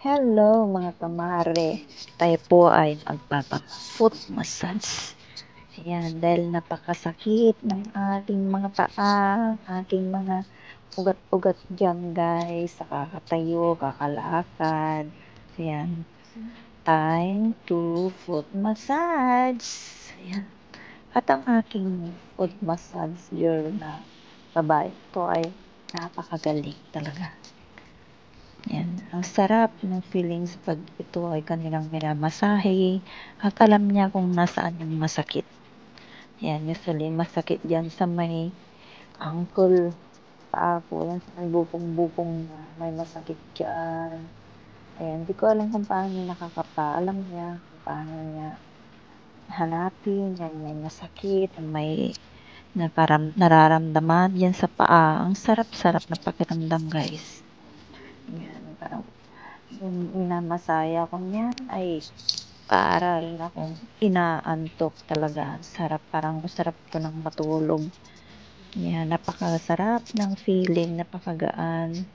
Hello mga kamare, tayo po ay magpapa-foot massage. Ayan, dahil napakasakit ng ating mga paa, ating mga ugat-ugat dyan guys, sa kakatayo, kakalakad. Ayan, time to foot massage. Ayan. At ang aking foot massage girl na babae, ito ay napakagaling talaga. Yan. Ang sarap ng feelings pag ito ay kanilang minamasahe at alam niya kung nasaan yung masakit. Yan, usually masakit dyan sa may ankle, paa ko, yan sa may bukong-bukong na may masakit dyan. Ayan, di ko alam kung paano niya nakakapaalam niya, kung paano niya hanapin, yan may masakit, may na parang nararamdaman yan sa paa. Ang sarap-sarap na pakiramdam guys. Yan, parang yung minamasaya ko niyan ay para rin akong inaantok talaga. Sarap, parang masarap ko nang matulog. Yan, napakasarap ng feeling, napakagaan.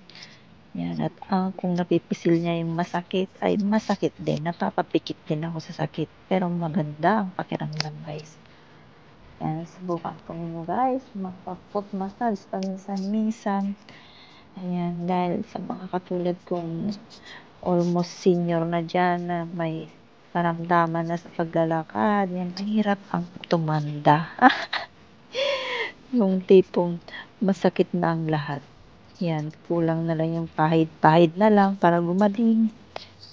Yan, at kung napipisil niya yung masakit, ay masakit din. Napapapikit din ako sa sakit. Pero maganda ang pakiramdam guys. Yan, subukan ko nyo guys, magpa-foot massage paminsan-minsan. Ayan, dahil sa mga katulad kong almost senior na dyan na may karamdaman na sa paglalakad, yan, mahirap ang tumanda. Yung tipong masakit na ang lahat. Yan, kulang na lang yung pahid-pahid na lang para gumaling.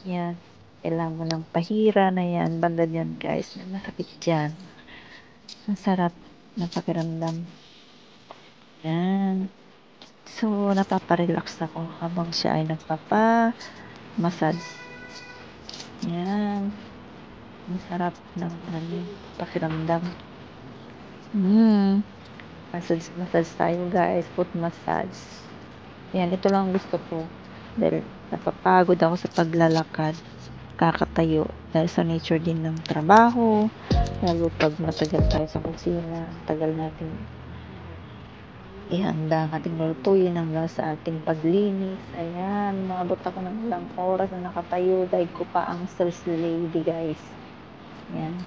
Yan, kailangan mo ng pahira na yan, banda yan guys, na masakit dyan. Ang sarap na pakiramdam. Yan. So, napaparelax ako habang siya ay nagpapa-massage. Yan. Ang sarap ng pakiramdam. Massage tayo guys. Foot massage. Yan, ito lang gusto ko. Dahil napapagod ako sa paglalakad. Kakatayo. Dahil sa nature din ng trabaho. Lalo pag matagal tayo sa kusina. Tagal natin ihanda ang ating lutuin hanggang sa ating paglinis. Ayan, maabot ako ng ilang oras na nakatayo dahil ko pa ang sales lady guys. Ayan,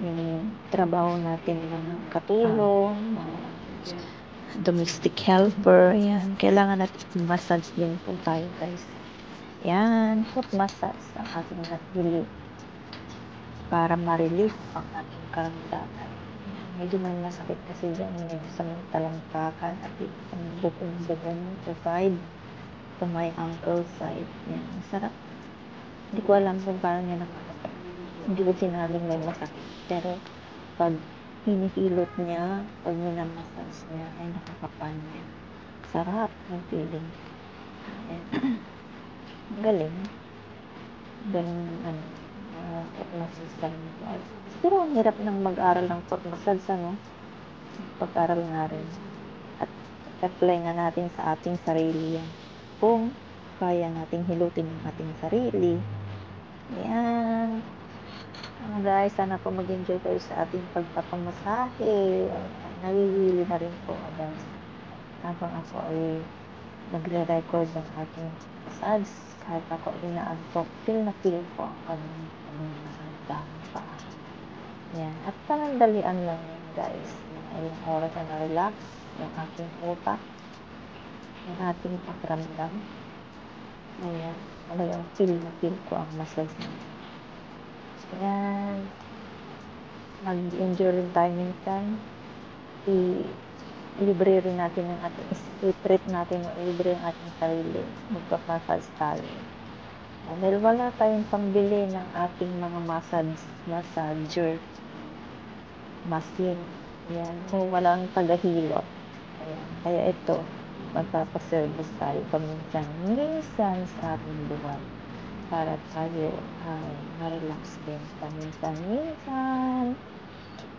yung trabaho natin ng katulong, domestic helper. Ayan, kailangan natin massage din po tayo guys. Ayan, foot massage ang ating napili para ma-relieve ang ating karamdaman. Medyo may masakit kasi dyan, medyo sa may talangkakan at ang bukong-bukong sa side, sa may ankle side. Yan, masarap. Hindi ko alam kung paano niya nakakapag. Hindi ko sinabing may masakit. Pero pag hinihilot niya, pag minamassage niya, ay nakakapan niya. Sarap ng feeling. Yan. Galing. Galing foot massage sa mga. Pero ang hirap ng mag-aral ng foot massage, ano? Pag-aral nga rin. At apply nga natin sa ating sarili yan. Kung kaya nating hilutin ang ating sarili. Ayan. Guys, sana po mag-enjoy kayo sa ating pagpapamasahe. Nagigili na rin po guys. Habang ako ay nagre-record ng ating massage. Kahit ako ay naantok, feel na feel ko ang kanyang masagdang pa. Yan. At panandalian lang yan guys. Ilang oras na na-relax yung aking utak, yung ating pakiramdam. Ayan. Talagang feel na feel ko ang massage na. Ayan. Mag-enjoy rin tayo minsan. I-libre rin natin ang ating i-treat natin, i-libre ang ating sarili. Magpa-massage tayo. Dahil wala tayong pambili ng ating mga massager machine. Ayan. So, walang tagahilot. Ayan. Kaya ito, magpapaservice tayo paminsan-minsan sa ating buwan para tayo ay ma-relax din paminsan-minsan.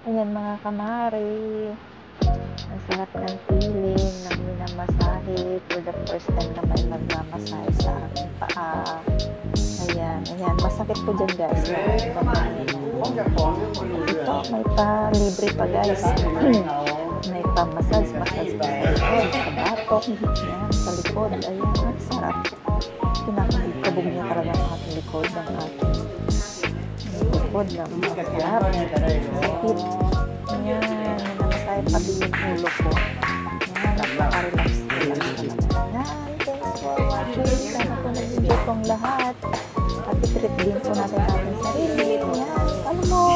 Ayan mga kamari, ang sarap ng feeling ng minamasahe for the first time na may magmamasahe sa aking paa. Ayan, masakit po dyan guys. Ito, may pa-libre pa guys. May pa-massage pa sa likod, sa batok, yan, sa likod. Ayan, sarap. Pinakalikan pasabog niya talaga ang ating likod, ng ating likod na masarap. Sakit. Yan, namamasaya pati yung ulo ko. Yan, napaka-relax ko lang naman. Yan, thanks for watching. Sana po nag-enjoy pong lahat. At i-treat din po natin ating sarili. Yan, alam mo.